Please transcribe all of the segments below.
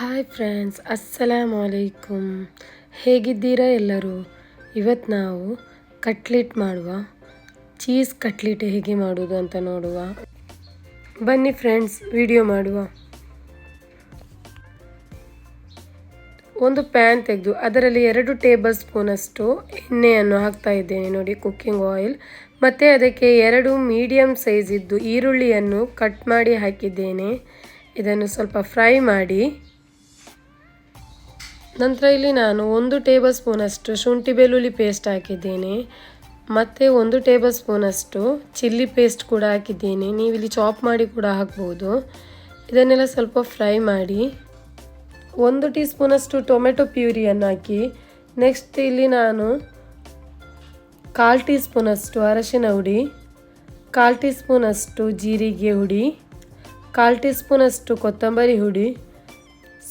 Hi friends, ಅಸ್ಸಲಾಮು ಅಲೈಕುಮ್. ಹೇಗಿದ್ದೀರಾ ಎಲ್ಲರೂ? ಇವತ್ತು ನಾವು ಕಟ್ಲೆಟ್ ಮಾಡುವ. ಚೀಸ್ ಕಟ್ಲೆಟ್ ಹೇಗೆ ಮಾಡೋದು ಅಂತ ನೋಡುವ. ಬನ್ನಿ ಫ್ರೆಂಡ್ಸ್, ವಿಡಿಯೋ ಮಾಡುವ. ಒಂದು ಪ್ಯಾನ್ ತೆಗೆದು ಅದರಲ್ಲಿ 2 ಟೇಬಲ್ ಸ್ಪೂನಷ್ಟು ಎಣ್ಣೆಯನ್ನು ಹಾಕ್ತಾ ಇದ್ದೇನೆ ನೋಡಿ, ಕುಕ್ಕಿಂಗ್ ಆಯಿಲ್. ಮತ್ತು ಅದಕ್ಕೆ 2 ಮೀಡಿಯಮ್ ಸೈಜ್ ಇದ್ದು ಈರುಳ್ಳಿಯನ್ನು ಕಟ್ ಮಾಡಿ ಹಾಕಿದ್ದೇನೆ. ಇದನ್ನು ಸ್ವಲ್ಪ ಫ್ರೈ ಮಾಡಿ ನಂತರ ಇಲ್ಲಿ ನಾನು 1 ಟೇಬಲ್ ಸ್ಪೂನಷ್ಟು ಶುಂಠಿ ಬೆಳ್ಳುಳ್ಳಿ ಪೇಸ್ಟ್ ಹಾಕಿದ್ದೇನೆ. ಮತ್ತು 1 ಟೇಬಲ್ ಸ್ಪೂನಷ್ಟು ಚಿಲ್ಲಿ ಪೇಸ್ಟ್ ಕೂಡ ಹಾಕಿದ್ದೇನೆ. ನೀವಿಲ್ಲಿ ಚಾಪ್ ಮಾಡಿ ಕೂಡ ಹಾಕ್ಬೋದು. ಇದನ್ನೆಲ್ಲ ಸ್ವಲ್ಪ ಫ್ರೈ ಮಾಡಿ 1 ಟೀ ಸ್ಪೂನಷ್ಟು ಟೊಮೆಟೊ ಪ್ಯೂರಿಯನ್ನು ಹಾಕಿ, ನೆಕ್ಸ್ಟ್ ಇಲ್ಲಿ ನಾನು 1/4 ಟೀ ಸ್ಪೂನಷ್ಟು ಅರಶಿನ ಹುಡಿ, 1/4 ಟೀ ಸ್ಪೂನಷ್ಟು ಜೀರಿಗೆ ಹುಡಿ, 1/4 ಟೀ ಸ್ಪೂನಷ್ಟು ಕೊತ್ತಂಬರಿ ಹುಡಿ,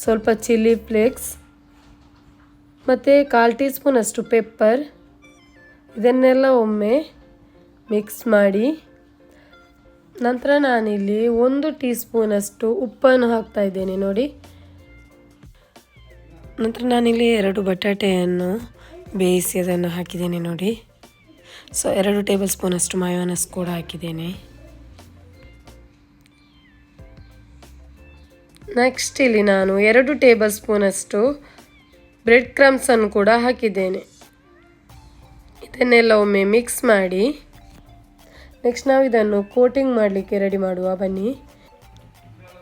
ಸ್ವಲ್ಪ ಚಿಲ್ಲಿ ಫ್ಲೇಕ್ಸ್ ಮತ್ತು 1/4 ಟೀ ಸ್ಪೂನಷ್ಟು ಪೆಪ್ಪರ್. ಇದನ್ನೆಲ್ಲ ಒಮ್ಮೆ ಮಿಕ್ಸ್ ಮಾಡಿ ನಂತರ ನಾನಿಲ್ಲಿ 1 ಟೀ ಸ್ಪೂನಷ್ಟು ಉಪ್ಪನ್ನು ಹಾಕ್ತಾ ಇದ್ದೇನೆ ನೋಡಿ. ನಂತರ ನಾನಿಲ್ಲಿ 2 ಬಟಾಟೆಯನ್ನು ಬೇಯಿಸಿ ಅದನ್ನು ಹಾಕಿದ್ದೇನೆ ನೋಡಿ. 2 ಟೇಬಲ್ ಸ್ಪೂನಷ್ಟು ಮಯೋನಸ್ ಕೂಡ ಹಾಕಿದ್ದೇನೆ. ನೆಕ್ಸ್ಟ್ ಇಲ್ಲಿ ನಾನು 2 ಟೇಬಲ್ ಸ್ಪೂನಷ್ಟು ಬ್ರೆಡ್ ಕ್ರಮ್ಸನ್ನು ಕೂಡ ಹಾಕಿದ್ದೇನೆ. ಇದನ್ನೆಲ್ಲ ಒಮ್ಮೆ ಮಿಕ್ಸ್ ಮಾಡಿ ನೆಕ್ಸ್ಟ್ ನಾವು ಇದನ್ನು ಕೋಟಿಂಗ್ ಮಾಡಲಿಕ್ಕೆ ರೆಡಿ ಮಾಡುವ. ಬನ್ನಿ,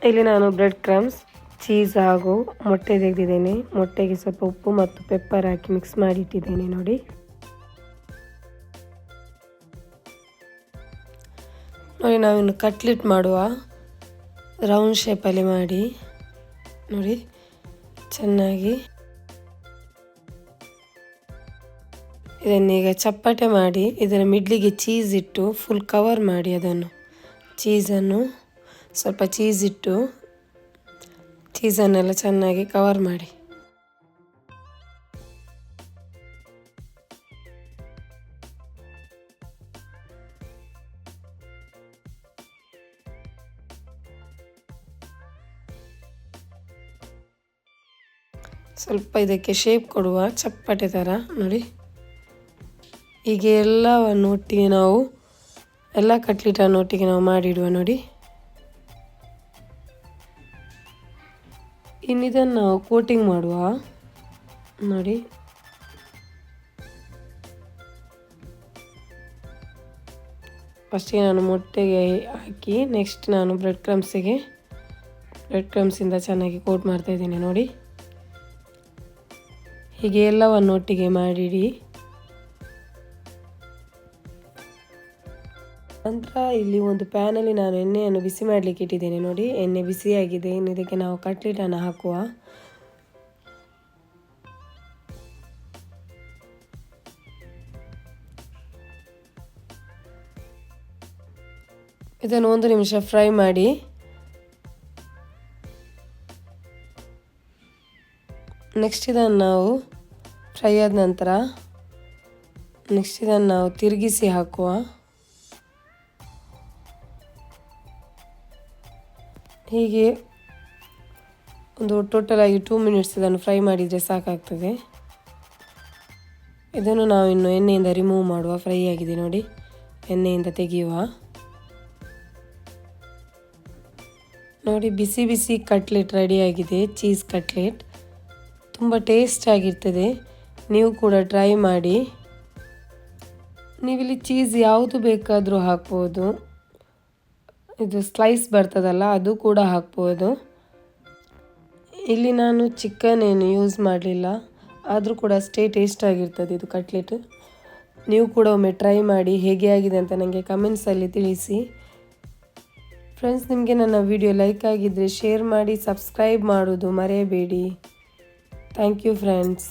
ಇಲ್ಲಿ ನಾನು ಬ್ರೆಡ್ ಕ್ರಮ್ಸ್, ಚೀಸ್ ಹಾಗೂ ಮೊಟ್ಟೆ ತೆಗೆದಿದ್ದೇನೆ. ಮೊಟ್ಟೆಗೆ ಸ್ವಲ್ಪ ಉಪ್ಪು ಮತ್ತು ಪೆಪ್ಪರ್ ಹಾಕಿ ಮಿಕ್ಸ್ ಮಾಡಿ ಇಟ್ಟಿದ್ದೇನೆ ನೋಡಿ. ನಾವಿನ್ನು ಕಟ್ಲೆಟ್ ಮಾಡುವ. ರೌಂಡ್ ಶೇಪಲ್ಲಿ ಮಾಡಿ ನೋಡಿ, ಚೆನ್ನಾಗಿ ಇದನ್ನೀಗ ಚಪ್ಪಟೆ ಮಾಡಿ ಇದರ ಮಿಡ್ಲಿಗೆ ಚೀಸ್ ಇಟ್ಟು ಫುಲ್ ಕವರ್ ಮಾಡಿ, ಅದನ್ನು ಚೀಸನ್ನು ಸ್ವಲ್ಪ ಚೀಸ್ ಇಟ್ಟು ಚೀಸನ್ನೆಲ್ಲ ಚೆನ್ನಾಗಿ ಕವರ್ ಮಾಡಿ. ಸ್ವಲ್ಪ ಇದಕ್ಕೆ ಶೇಪ್ ಕೊಡುವ, ಚಪ್ಪಟೆ ಥರ ನೋಡಿ. ಹೀಗೆ ಎಲ್ಲವನ್ನು ಒಟ್ಟಿಗೆ ನಾವು ಎಲ್ಲ ಕಟ್ಲೆಟನ್ನು ಒಟ್ಟಿಗೆ ನಾವು ಮಾಡಿಡುವ ನೋಡಿ. ಇನ್ನಿದನ್ನು ನಾವು ಕೋಟಿಂಗ್ ಮಾಡುವ ನೋಡಿ. ಫಸ್ಟಿಗೆ ನಾನು ಮೊಟ್ಟೆಗೆ ಹಾಕಿ ನೆಕ್ಸ್ಟ್ ನಾನು ಬ್ರೆಡ್ ಕ್ರಮ್ಸಿಂದ ಚೆನ್ನಾಗಿ ಕೋಟ್ ಮಾಡ್ತಾ ಇದ್ದೇನೆ ನೋಡಿ. ಹೀಗೆ ಎಲ್ಲವನ್ನು ಒಟ್ಟಿಗೆ ಮಾಡಿಡಿ. ನಂತರ ಇಲ್ಲಿ ಒಂದು ಪ್ಯಾನಲ್ಲಿ ನಾನು ಎಣ್ಣೆಯನ್ನು ಬಿಸಿ ಮಾಡಲಿಕ್ಕೆ ಇಟ್ಟಿದ್ದೇನೆ ನೋಡಿ. ಎಣ್ಣೆ ಬಿಸಿಯಾಗಿದೆ. ಇನ್ನು ಇದಕ್ಕೆ ನಾವು ಕಟ್ಲೆಟನ್ನು ಹಾಕುವ. ಇದನ್ನು 1 ನಿಮಿಷ ಫ್ರೈ ಮಾಡಿ ನೆಕ್ಸ್ಟ್ ಇದನ್ನು ನಾವು ಫ್ರೈ ಆದ ನಂತರ ನೆಕ್ಸ್ಟ್ ಇದನ್ನು ನಾವು ತಿರುಗಿಸಿ ಹಾಕುವ. ಹೀಗೆ ಒಂದು ಟೋಟಲ್ ಆಗಿ 2 ಮಿನಿಟ್ಸ್ ಇದನ್ನು ಫ್ರೈ ಮಾಡಿದರೆ ಸಾಕಾಗ್ತದೆ. ಇದನ್ನು ನಾವು ಇನ್ನು ಎಣ್ಣೆಯಿಂದ ರಿಮೂವ್ ಮಾಡುವ. ಫ್ರೈ ಆಗಿದೆ ನೋಡಿ, ಎಣ್ಣೆಯಿಂದ ತೆಗೆಯುವ ನೋಡಿ. ಬಿಸಿ ಬಿಸಿ ಕಟ್ಲೆಟ್ ರೆಡಿಯಾಗಿದೆ, ಚೀಸ್ ಕಟ್ಲೆಟ್. ತುಂಬ ಟೇಸ್ಟ್ ಆಗಿರ್ತದೆ. ನೀವು ಕೂಡ ಟ್ರೈ ಮಾಡಿ. ನೀವಿಲ್ಲಿ ಚೀಸ್ ಯಾವುದು ಬೇಕಾದರೂ ಹಾಕ್ಬೋದು. ಇದು ಸ್ಲೈಸ್ ಬರ್ತದಲ್ಲ, ಅದು ಕೂಡ ಹಾಕ್ಬೋದು. ಇಲ್ಲಿ ನಾನು ಚಿಕನ್ ಏನು ಯೂಸ್ ಮಾಡಲಿಲ್ಲ, ಆದರೂ ಕೂಡ ಅಷ್ಟೇ ಟೇಸ್ಟ್ ಆಗಿರ್ತದೆ ಇದು ಕಟ್ಲೆಟ್. ನೀವು ಕೂಡ ಒಮ್ಮೆ ಟ್ರೈ ಮಾಡಿ, ಹೇಗೆ ಆಗಿದೆ ಅಂತ ನನಗೆ ಕಮೆಂಟ್ಸಲ್ಲಿ ತಿಳಿಸಿ. ಫ್ರೆಂಡ್ಸ್, ನಿಮಗೆ ನನ್ನ ವಿಡಿಯೋ ಲೈಕ್ ಆಗಿದ್ದರೆ ಶೇರ್ ಮಾಡಿ, ಸಬ್ಸ್ಕ್ರೈಬ್ ಮಾಡೋದು ಮರೆಯಬೇಡಿ. Thank you friends.